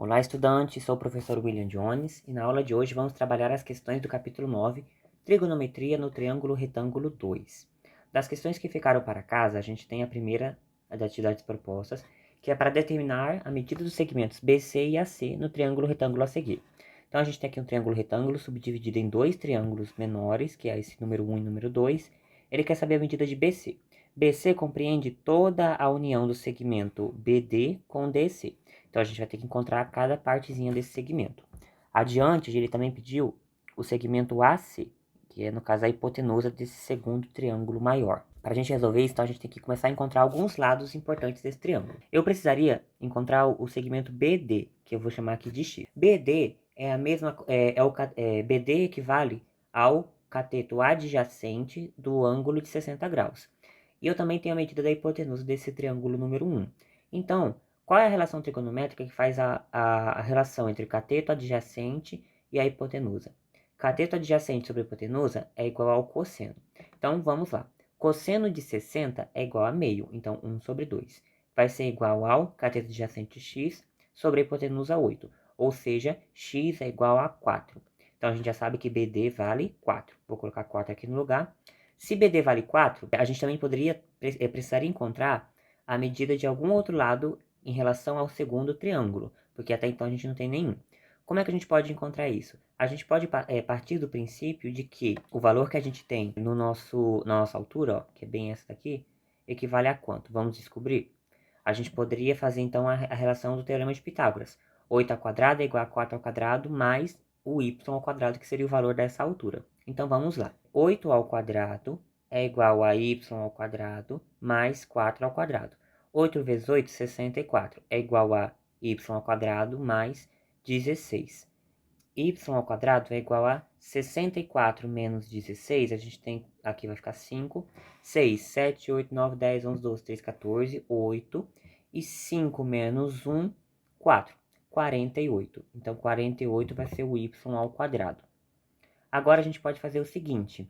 Olá, estudantes! Sou o professor William Jones e na aula de hoje vamos trabalhar as questões do capítulo 9, Trigonometria no Triângulo Retângulo 2. Das questões que ficaram para casa, a gente tem a primeira das atividades propostas, que é para determinar a medida dos segmentos BC e AC no triângulo retângulo a seguir. Então, a gente tem aqui um triângulo retângulo subdividido em dois triângulos menores, que é esse número 1 e número 2. Ele quer saber a medida de BC. BC compreende toda a união do segmento BD com DC. Então, a gente vai ter que encontrar cada partezinha desse segmento. Adiante, ele também pediu o segmento AC, que é, no caso, a hipotenusa desse segundo triângulo maior. Para a gente resolver isso, então, a gente tem que começar a encontrar alguns lados importantes desse triângulo. Eu precisaria encontrar o segmento BD, que eu vou chamar aqui de X. BD é a mesma, BD equivale ao cateto adjacente do ângulo de 60 graus. E eu também tenho a medida da hipotenusa desse triângulo número 1. Então, qual é a relação trigonométrica que faz a relação entre cateto adjacente e a hipotenusa? Cateto adjacente sobre hipotenusa é igual ao cosseno. Então, vamos lá. Cosseno de 60 é igual a meio, então 1 sobre 2. Vai ser igual ao cateto adjacente x sobre a hipotenusa 8, ou seja, x é igual a 4. Então, a gente já sabe que BD vale 4. Vou colocar 4 aqui no lugar. Se BD vale 4, a gente também precisaria encontrar a medida de algum outro lado em relação ao segundo triângulo, porque até então a gente não tem nenhum. Como é que a gente pode encontrar isso? A gente pode partir do princípio de que o valor que a gente tem na nossa altura, ó, que é bem essa daqui, equivale a quanto? Vamos descobrir? A gente poderia fazer então a relação do teorema de Pitágoras. 8 ao quadrado é igual a 4 ao quadrado mais o y ao quadrado, que seria o valor dessa altura. Então vamos lá. 8 ao quadrado é igual a y ao quadrado mais 4 ao quadrado. 8 vezes 8, 64, é igual a y ao quadrado mais 16. Y ao quadrado é igual a 64 menos 16, a gente tem, aqui vai ficar 5, 6, 7, 8, 9, 10, 11, 12, 13, 14, 8, e 5 menos 1, 4, 48. Então, 48 vai ser o y ao quadrado. Agora, a gente pode fazer o seguinte,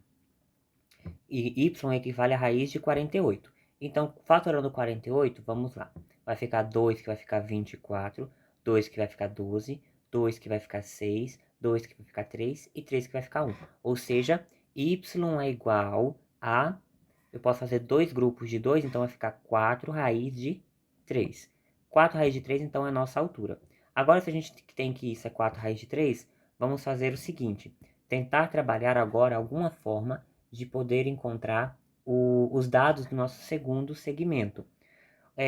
y equivale à raiz de 48. Então, fatorando 48, vamos lá. Vai ficar 2 que vai ficar 24, 2 que vai ficar 12, 2 que vai ficar 6, 2 que vai ficar 3 e 3 que vai ficar 1. Ou seja, y é igual a... Eu posso fazer dois grupos de 2, então vai ficar 4 raiz de 3. 4 raiz de 3, então, é a nossa altura. Agora, se a gente tem que isso é 4 raiz de 3, vamos fazer o seguinte. Tentar trabalhar agora alguma forma de poder encontrar os dados do nosso segundo segmento.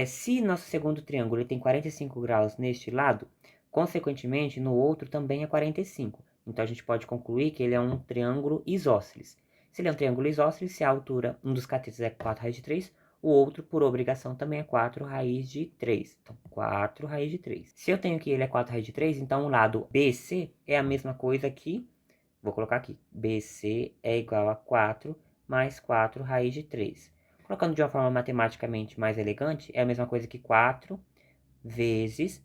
Se nosso segundo triângulo tem 45 graus neste lado, consequentemente, no outro também é 45. Então, a gente pode concluir que ele é um triângulo isósceles. Se ele é um triângulo isósceles, se a altura, um dos catetos é 4 raiz de 3, o outro, por obrigação, também é 4 raiz de 3. Então, 4 raiz de 3. Se eu tenho que ele é 4 raiz de 3, então o lado BC é a mesma coisa que... Vou colocar aqui, BC é igual a 4 mais 4 raiz de 3. Colocando de uma forma matematicamente mais elegante, é a mesma coisa que 4 vezes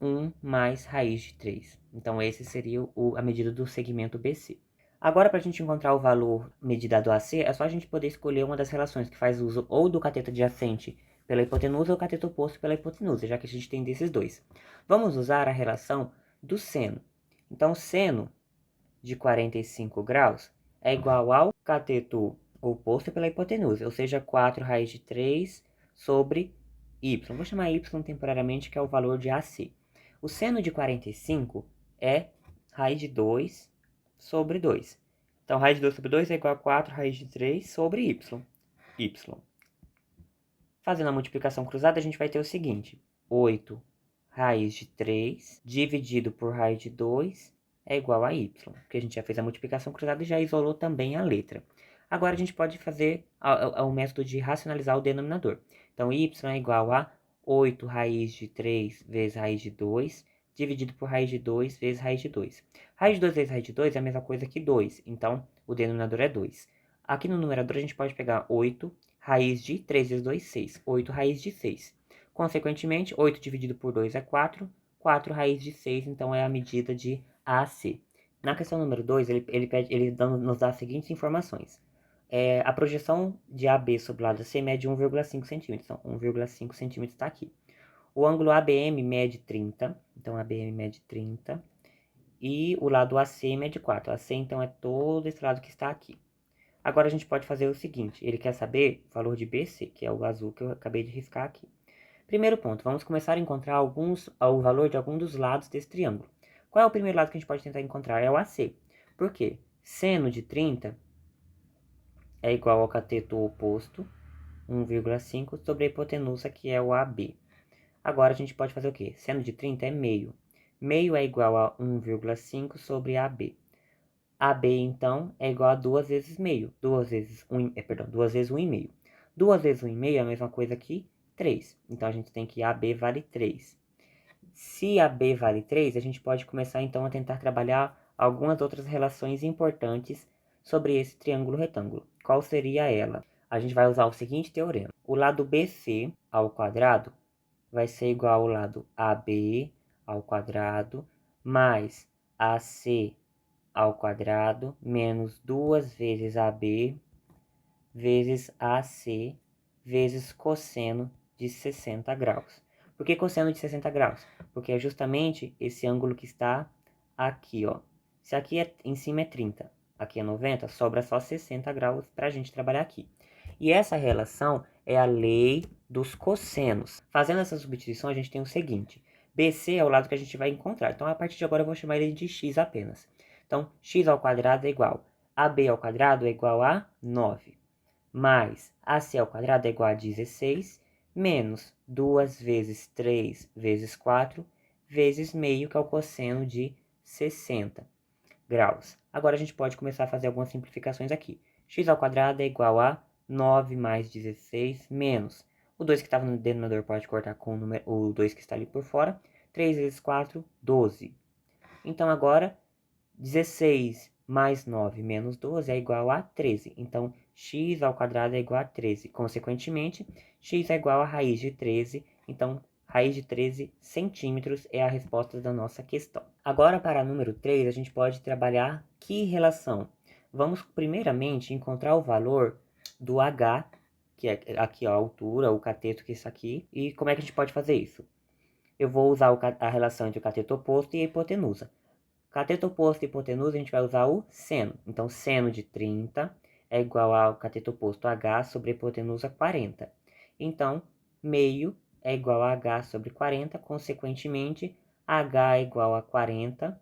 1 mais raiz de 3. Então, esse seria a medida do segmento BC. Agora, para a gente encontrar o valor medida do AC, é só a gente poder escolher uma das relações que faz uso ou do cateto adjacente pela hipotenusa ou cateto oposto pela hipotenusa, já que a gente tem desses dois. Vamos usar a relação do seno. Então, seno de 45 graus é igual ao cateto oposto pela hipotenusa, ou seja, 4 raiz de 3 sobre y. Vou chamar y temporariamente, que é o valor de AC. O seno de 45 é raiz de 2 sobre 2. Então, raiz de 2 sobre 2 é igual a 4 raiz de 3 sobre y. Fazendo a multiplicação cruzada, a gente vai ter o seguinte. 8 raiz de 3 dividido por raiz de 2 é igual a y, porque a gente já fez a multiplicação cruzada e já isolou também a letra. Agora, a gente pode fazer o método de racionalizar o denominador. Então, y é igual a 8 raiz de 3 vezes raiz de 2, dividido por raiz de 2 vezes raiz de 2. Raiz de 2 vezes raiz de 2 é a mesma coisa que 2, então o denominador é 2. Aqui no numerador, a gente pode pegar 8 raiz de 3 vezes 2, 6. 8 raiz de 6. Consequentemente, 8 dividido por 2 é 4. 4 raiz de 6, então, é a medida de AC. Na questão número 2, ele nos dá as seguintes informações. A projeção de AB sobre o lado AC mede 1,5 cm. Então, 1,5 cm está aqui. O ângulo ABM mede 30, então ABM mede 30, e o lado AC mede 4. AC, então, é todo esse lado que está aqui. Agora, a gente pode fazer o seguinte, ele quer saber o valor de BC, que é o azul que eu acabei de riscar aqui. Primeiro ponto, vamos começar a encontrar o valor de algum dos lados desse triângulo. Qual é o primeiro lado que a gente pode tentar encontrar? É o AC. Por quê? Seno de 30 é igual ao cateto oposto, 1,5, sobre a hipotenusa, que é o AB. Agora, a gente pode fazer o quê? Seno de 30 é meio. Meio é igual a 1,5 sobre AB. AB, então, é igual a 2 vezes meio. 2 vezes 1,5. 2 vezes 1,5 é a mesma coisa que 3. Então, a gente tem que AB vale 3. Se AB vale 3, a gente pode começar, então, a tentar trabalhar algumas outras relações importantes sobre esse triângulo retângulo. Qual seria ela? A gente vai usar o seguinte teorema. O lado BC ao quadrado vai ser igual ao lado AB ao quadrado mais AC ao quadrado menos 2 vezes AB vezes AC vezes cosseno de 60 graus. Por que cosseno de 60 graus? Porque é justamente esse ângulo que está aqui, ó. Se aqui em cima é 30, aqui é 90, sobra só 60 graus para a gente trabalhar aqui. E essa relação é a lei dos cossenos. Fazendo essa substituição, a gente tem o seguinte. BC é o lado que a gente vai encontrar. Então, a partir de agora, eu vou chamar ele de x apenas. Então, x ao quadrado é igual a AB ao quadrado é igual a 9, mais AC ao quadrado é igual a 16, menos 2 vezes 3 vezes 4, vezes meio, que é o cosseno de 60 graus. Agora, a gente pode começar a fazer algumas simplificações aqui. X ao quadrado é igual a 9 mais 16, menos o 2 que estava no denominador pode cortar com o 2 que está ali por fora. 3 vezes 4, 12. Então, agora, 16 mais 9 menos 12 é igual a 13. Então, x ao quadrado é igual a 13. Consequentemente, x é igual a raiz de 13. Então, raiz de 13 centímetros é a resposta da nossa questão. Agora, para número 3, a gente pode trabalhar que relação? Vamos, primeiramente, encontrar o valor do h, que é aqui ó, a altura, o cateto, que é isso aqui. E como é que a gente pode fazer isso? Eu vou usar a relação entre o cateto oposto e a hipotenusa. Cateto oposto e hipotenusa, a gente vai usar o seno. Então, seno de 30 é igual ao cateto oposto h sobre a hipotenusa 40. Então, meio é igual a h sobre 40, consequentemente, h é igual a 40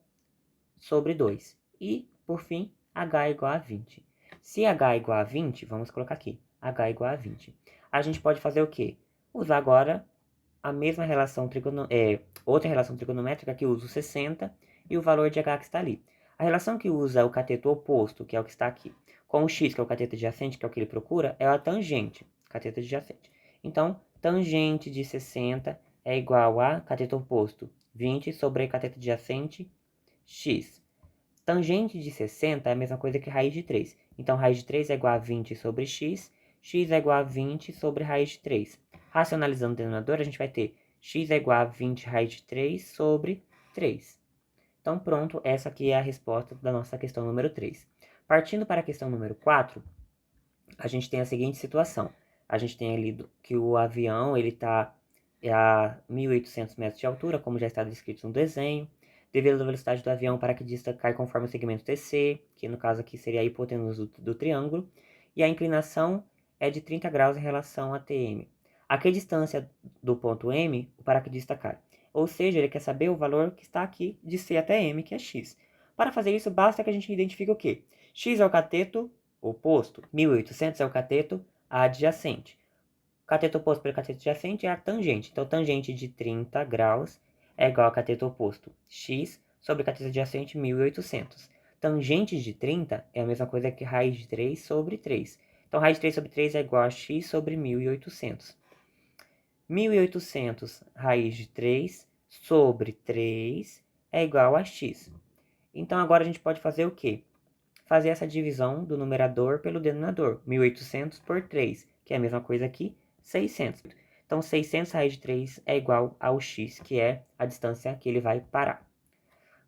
sobre 2. E, por fim, h é igual a 20. Se h é igual a 20, vamos colocar aqui, h é igual a 20. A gente pode fazer o quê? Usar agora a mesma relação outra relação trigonométrica que usa o 60 e o valor de h que está ali. A relação que usa o cateto oposto, que é o que está aqui, com o x, que é o cateto adjacente, que é o que ele procura, é a tangente, cateto adjacente. Então, tangente de 60 é igual a cateto oposto 20 sobre cateto adjacente x. Tangente de 60 é a mesma coisa que raiz de 3. Então, raiz de 3 é igual a 20 sobre x, x é igual a 20 sobre raiz de 3. Racionalizando o denominador, a gente vai ter x é igual a 20 raiz de 3 sobre 3. Então, pronto, essa aqui é a resposta da nossa questão número 3. Partindo para a questão número 4, a gente tem a seguinte situação. A gente tem ali que o avião está a 1.800 metros de altura, como já está descrito no desenho. Devido à velocidade do avião, o paraquedista cai conforme o segmento TC, que no caso aqui seria a hipotenusa do triângulo, e a inclinação é de 30 graus em relação a TM. A que distância do ponto M o paraquedista cai? Ou seja, ele quer saber o valor que está aqui de C até M, que é x. Para fazer isso, basta que a gente identifique o quê? X é o cateto oposto, 1.800 é o cateto adjacente. O cateto oposto pelo cateto adjacente é a tangente. Então, tangente de 30 graus é igual a cateto oposto x sobre cateto adjacente 1.800. Tangente de 30 é a mesma coisa que raiz de 3 sobre 3. Então, raiz de 3 sobre 3 é igual a x sobre 1.800. 1.800 raiz de 3 sobre 3 é igual a x. Então, agora a gente pode fazer o quê? Fazer essa divisão do numerador pelo denominador. 1.800 por 3, que é a mesma coisa que 600. Então, 600 raiz de 3 é igual ao x, que é a distância que ele vai parar.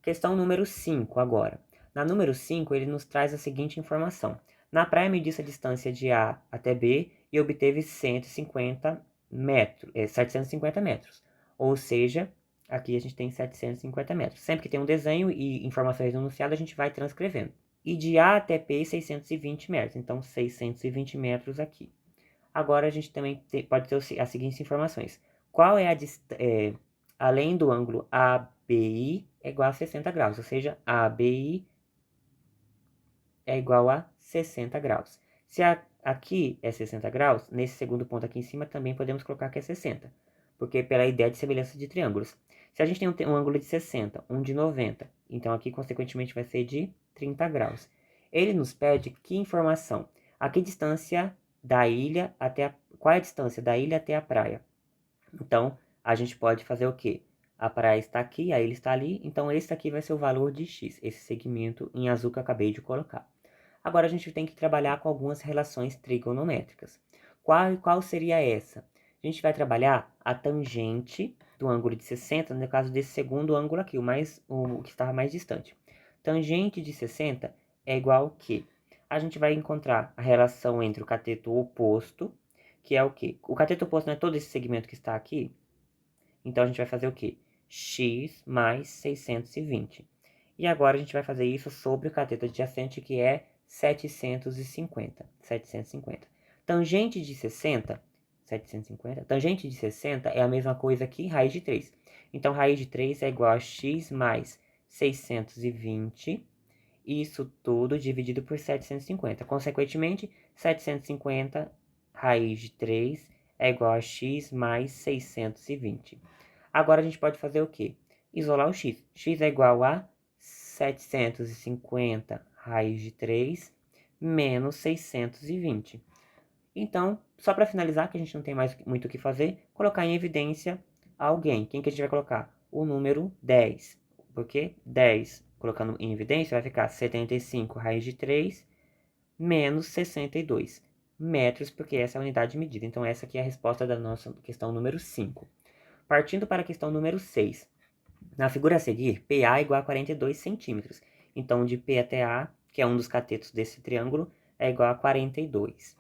Questão número 5 agora. Na número 5, ele nos traz a seguinte informação. Na praia, mediu-se a distância de A até B e obteve 750 metros. Ou seja, aqui a gente tem 750 metros. Sempre que tem um desenho e informações no enunciado, a gente vai transcrevendo. E de A até P, 620 metros. Então, 620 metros aqui. Agora, a gente também pode ter as seguintes informações. Qual é a distância... além do ângulo ABI é igual a 60 graus. Ou seja, ABI é igual a 60 graus. Se aqui é 60 graus, nesse segundo ponto aqui em cima também podemos colocar que é 60. Porque pela ideia de semelhança de triângulos. Se a gente tem um ângulo de 60, um de 90, então aqui consequentemente vai ser de 30 graus. Ele nos pede que informação? A que distância da ilha até a... Qual é a distância da ilha até a praia? Então, a gente pode fazer o quê? A praia está aqui, a ilha está ali, então esse aqui vai ser o valor de x, esse segmento em azul que eu acabei de colocar. Agora a gente tem que trabalhar com algumas relações trigonométricas. Qual seria essa? A gente vai trabalhar a tangente do ângulo de 60, no caso desse segundo ângulo aqui, o que estava mais distante. Tangente de 60 é igual ao quê? A gente vai encontrar a relação entre o cateto oposto, que é o quê? O cateto oposto não é todo esse segmento que está aqui? Então a gente vai fazer o quê? X mais 620. E agora a gente vai fazer isso sobre o cateto adjacente, que é 750. Tangente de 60, 750. Tangente de 60 é a mesma coisa que raiz de 3. Então, raiz de 3 é igual a x mais 620. Isso tudo dividido por 750. Consequentemente, 750 raiz de 3 é igual a x mais 620. Agora a gente pode fazer o quê? Isolar o x. X é igual a 750 raiz de 3 menos 620. Então, só para finalizar, que a gente não tem mais muito o que fazer, colocar em evidência alguém. Quem que a gente vai colocar? O número 10. Porque 10, colocando em evidência, vai ficar 75 raiz de 3 menos 62 metros, porque essa é a unidade de medida. Então, essa aqui é a resposta da nossa questão número 5. Partindo para a questão número 6. Na figura a seguir, PA é igual a 42 centímetros. Então, de P até A, que é um dos catetos desse triângulo, é igual a 42.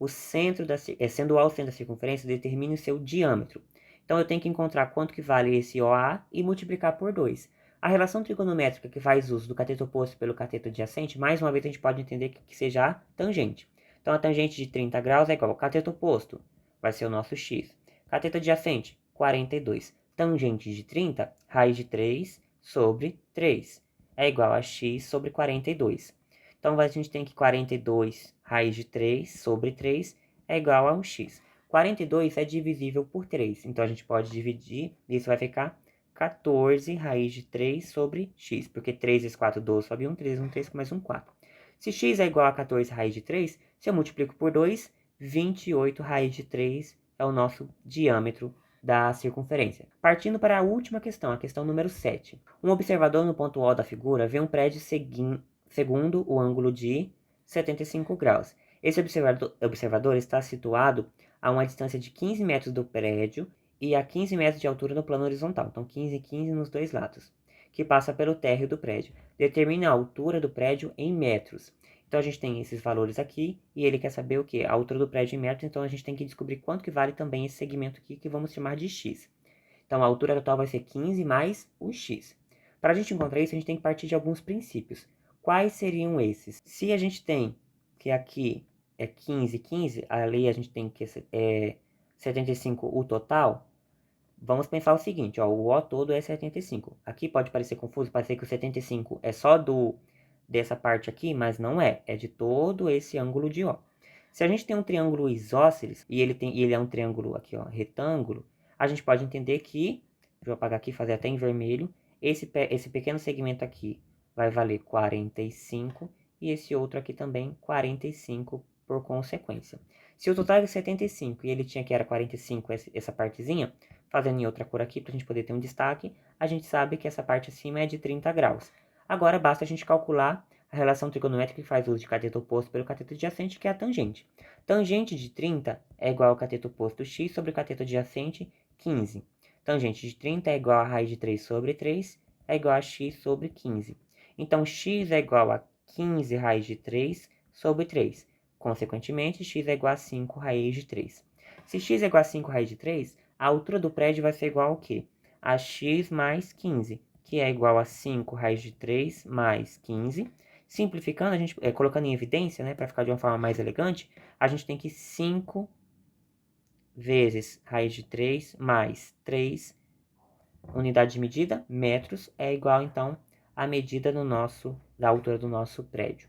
O centro sendo A o centro da circunferência, determine o seu diâmetro. Então, eu tenho que encontrar quanto que vale esse OA e multiplicar por 2. A relação trigonométrica que faz uso do cateto oposto pelo cateto adjacente, mais uma vez a gente pode entender que seja a tangente. Então, a tangente de 30 graus é igual ao cateto oposto, vai ser o nosso x. Cateto adjacente, 42. Tangente de 30, raiz de 3 sobre 3, é igual a x sobre 42. Então, a gente tem que 42 raiz de 3 sobre 3 é igual a 1x. 42 é divisível por 3, então a gente pode dividir, isso vai ficar 14 raiz de 3 sobre x, porque 3 vezes 4, 12, sobe 1, 3, 1, 3, mais 1, 4. Se x é igual a 14 raiz de 3, se eu multiplico por 2, 28 raiz de 3 é o nosso diâmetro da circunferência. Partindo para a última questão, a questão número 7. Um observador no ponto O da figura vê um prédio segundo o ângulo de 75 graus. Esse observador está situado a uma distância de 15 metros do prédio e a 15 metros de altura no plano horizontal. Então, 15 e 15 nos dois lados, que passa pelo térreo do prédio. Determina a altura do prédio em metros. Então, a gente tem esses valores aqui, e ele quer saber o quê? A altura do prédio em metros, então a gente tem que descobrir quanto que vale também esse segmento aqui, que vamos chamar de x. Então, a altura total vai ser 15 mais o x. Para a gente encontrar isso, a gente tem que partir de alguns princípios. Quais seriam esses? Se a gente tem que aqui é 15, 15, ali a gente tem que 75 o total, vamos pensar o seguinte, ó, o O todo é 75. Aqui pode parecer confuso, parecer que o 75 é só dessa parte aqui, mas não é. É de todo esse ângulo de O. Se a gente tem um triângulo isósceles, e ele é um triângulo aqui, ó, retângulo, a gente pode entender que, deixa eu apagar aqui, fazer até em vermelho, esse pequeno segmento aqui vai valer 45, e esse outro aqui também 45 por consequência. Se o total é 75 e ele tinha que era 45 essa partezinha, fazendo em outra cor aqui para a gente poder ter um destaque, a gente sabe que essa parte acima é de 30 graus. Agora basta a gente calcular a relação trigonométrica que faz uso de cateto oposto pelo cateto adjacente, que é a tangente. Tangente de 30 é igual ao cateto oposto x sobre o cateto adjacente 15. Tangente de 30 é igual a raiz de 3 sobre 3, é igual a x sobre 15. Então, x é igual a 15 raiz de 3 sobre 3. Consequentemente, x é igual a 5 raiz de 3. Se x é igual a 5 raiz de 3, A altura do prédio vai ser igual ao quê? A x mais 15, que é igual a 5 raiz de 3 mais 15. Simplificando, a gente, colocando em evidência, né, para ficar de uma forma mais elegante, a gente tem que 5 vezes raiz de 3 mais 3, unidade de medida, metros, é igual, então, à medida da altura do nosso prédio.